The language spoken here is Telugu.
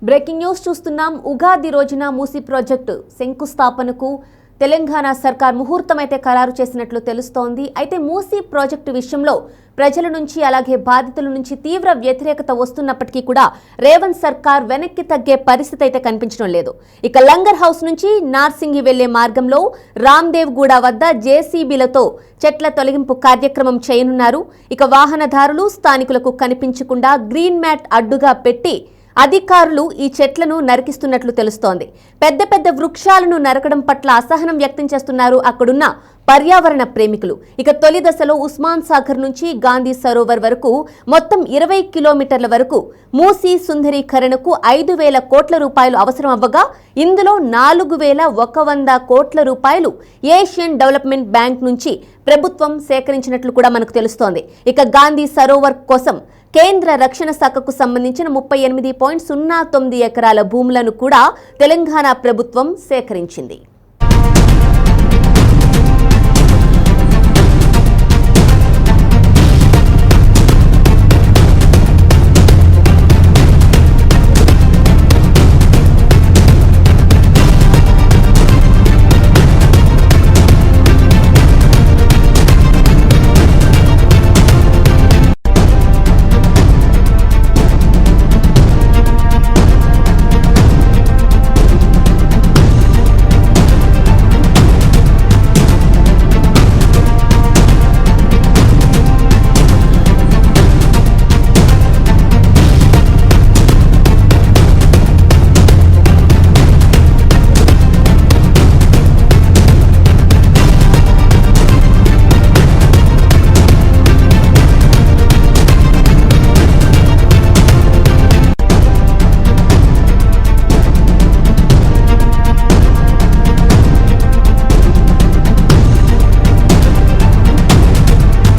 బ్రేకింగ్ న్యూస్ చూస్తున్నాం. ఉగాది రోజున మూసీ ప్రాజెక్టు శంకుస్థాపనకు తెలంగాణ సర్కార్ ముహూర్తమైతే ఖరారు చేసినట్లు తెలుస్తోంది. అయితే మూసీ ప్రాజెక్టు విషయంలో ప్రజల నుంచి అలాగే బాధితుల నుంచి తీవ్ర వ్యతిరేకత వస్తున్నప్పటికీ కూడా రేవంత్ సర్కార్ వెనక్కి తగ్గే పరిస్థితి అయితే కనిపించడం లేదు. ఇక లంగర్ హౌస్ నుంచి నార్సింగి వెళ్లే మార్గంలో రామ్దేవ్ గూడ వద్ద జేసీబీలతో చెట్ల తొలగింపు కార్యక్రమం చేయనున్నారు. ఇక వాహనదారులు స్థానికులకు కనిపించకుండా గ్రీన్ మ్యాట్ అడ్డుగా పెట్టి అధికారులు ఈ చెట్లను నరికిస్తున్నట్లు తెలుస్తోంది. పెద్ద పెద్ద వృక్షాలను నరకడం పట్ల అసహనం వ్యక్తం చేస్తున్నారు అక్కడున్న పర్యావరణ ప్రేమికులు. ఇక తొలి దశలో ఉస్మాన్ సాగర్ నుంచి గాంధీ సరోవర్ వరకు మొత్తం 20 కిలోమీటర్ల వరకు మూసీ సుందరీకరణకు 5,000 కోట్ల రూపాయలు అవసరం అవ్వగా ఇందులో 4,100 కోట్ల రూపాయలు ఏషియన్ డెవలప్మెంట్ బ్యాంక్ నుంచి ప్రభుత్వం సేకరించినట్లు కూడా మనకు తెలుస్తోంది. ఇక గాంధీ సరోవర్ కోసం కేంద్ర రక్షణ శాఖకు సంబంధించిన 38.09 ఎకరాల భూములను కూడా తెలంగాణ ప్రభుత్వం సేకరించింది.